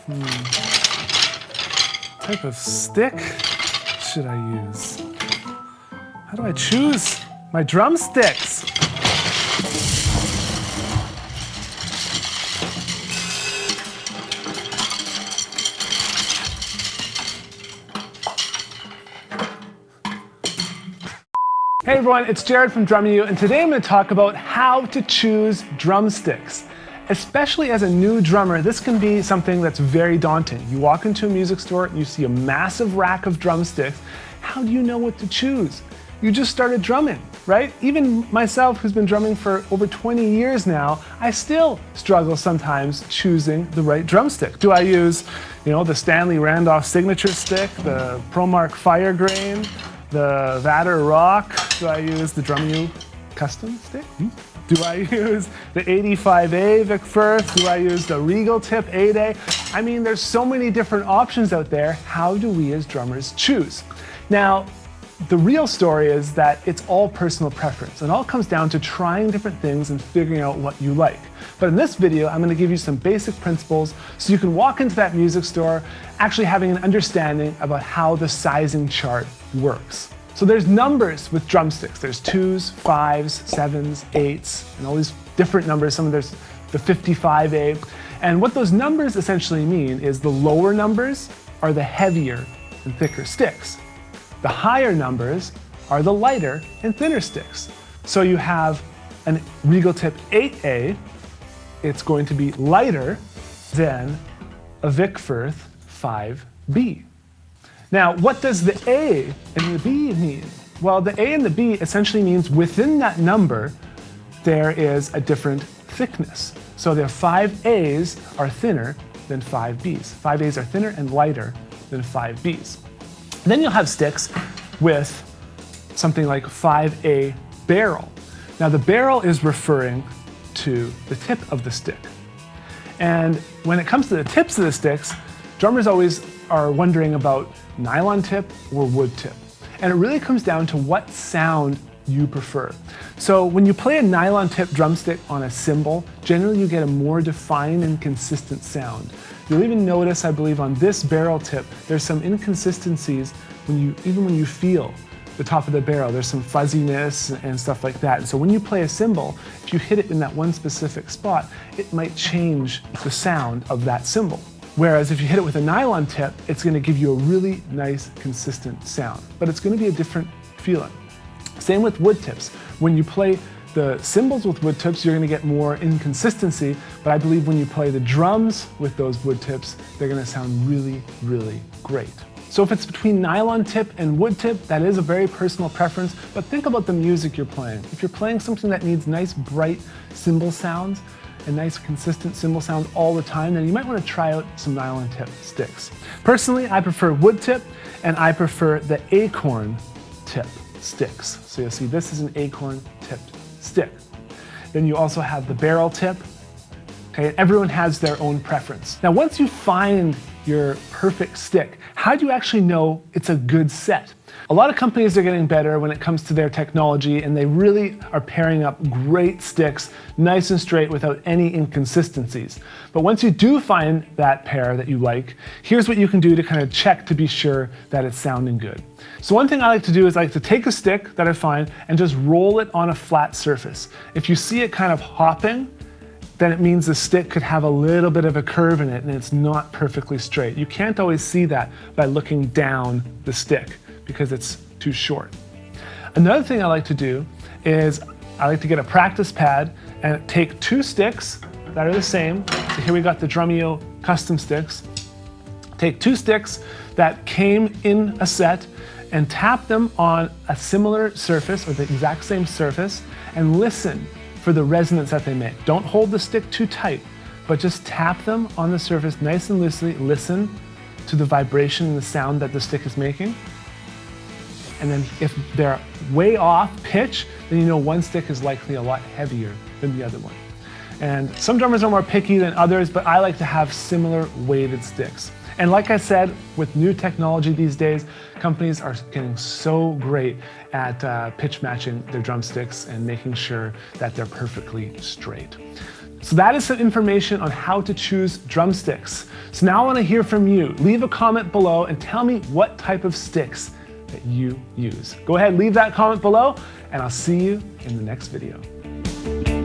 What type of stick should I use? How do I choose my drumsticks? Hey everyone, it's Jared from Drumeo, and today I'm going to talk about how to choose drumsticks. Especially as a new drummer, this can be something that's very daunting. You walk into a music store and you see a massive rack of drumsticks. How do you know what to choose? You just started drumming, right? Even myself, who's been drumming for over 20 years now, I still struggle sometimes choosing the right drumstick. Do I use, the Stanley Randolph signature stick, the ProMark Fire Grain, the Vader Rock? Do I use the Drumeo custom stick? Do I use the 85A Vic Firth? Do I use the Regal Tip 8A? I mean, there's so many different options out there. How do we as drummers choose? Now, the real story is that it's all personal preference. It all comes down to trying different things and figuring out what you like. But in this video, I'm going to give you some basic principles so you can walk into that music store actually having an understanding about how the sizing chart works. So there's numbers with drumsticks. There's 2s, 5s, 7s, 8s, and all these different numbers. Some of there's the 55A. And what those numbers essentially mean is the lower numbers are the heavier and thicker sticks. The higher numbers are the lighter and thinner sticks. So you have a Regal Tip 8A, it's going to be lighter than a Vic Firth 5B. Now, what does the A and the B mean? Well, the A and the B essentially means within that number, there is a different thickness. So the 5As are thinner than 5Bs. 5As are thinner and lighter than 5Bs. Then you'll have sticks with something like 5A barrel. Now the barrel is referring to the tip of the stick. And when it comes to the tips of the sticks, drummers always are wondering about nylon tip or wood tip. And it really comes down to what sound you prefer. So when you play a nylon tip drumstick on a cymbal, generally you get a more defined and consistent sound. You'll even notice, I believe, on this barrel tip, there's some inconsistencies even when you feel the top of the barrel. There's some fuzziness and stuff like that. And so when you play a cymbal, if you hit it in that one specific spot, it might change the sound of that cymbal. Whereas if you hit it with a nylon tip, it's going to give you a really nice, consistent sound. But it's going to be a different feeling. Same with wood tips. When you play the cymbals with wood tips, you're going to get more inconsistency, but I believe when you play the drums with those wood tips, they're going to sound really, really great. So if it's between nylon tip and wood tip, that is a very personal preference, but think about the music you're playing. If you're playing something that needs nice, bright cymbal sounds and nice, consistent cymbal sounds all the time, then you might want to try out some nylon tip sticks. Personally, I prefer wood tip, and I prefer the acorn tip sticks. So you'll see this is an acorn tipped stick. Then you also have the barrel tip. Okay, everyone has their own preference. Now, once you find your perfect stick, how do you actually know it's a good set? A lot of companies are getting better when it comes to their technology, and they really are pairing up great sticks, nice and straight without any inconsistencies. But once you do find that pair that you like, here's what you can do to kind of check to be sure that it's sounding good. So one thing I like to do is I like to take a stick that I find and just roll it on a flat surface. If you see it kind of hopping, then it means the stick could have a little bit of a curve in it and it's not perfectly straight. You can't always see that by looking down the stick because it's too short. Another thing I like to do is I like to get a practice pad and take 2 sticks that are the same. So here we got the Drumeo custom sticks. Take 2 sticks that came in a set and tap them on a similar surface or the exact same surface and listen for the resonance that they make. Don't hold the stick too tight, but just tap them on the surface nice and loosely. Listen to the vibration and the sound that the stick is making. And then if they're way off pitch, then you know one stick is likely a lot heavier than the other one. And some drummers are more picky than others, but I like to have similar weighted sticks. And like I said, with new technology these days, companies are getting so great at pitch matching their drumsticks and making sure that they're perfectly straight. So that is some information on how to choose drumsticks. So now I want to hear from you. Leave a comment below and tell me what type of sticks that you use. Go ahead, leave that comment below, and I'll see you in the next video.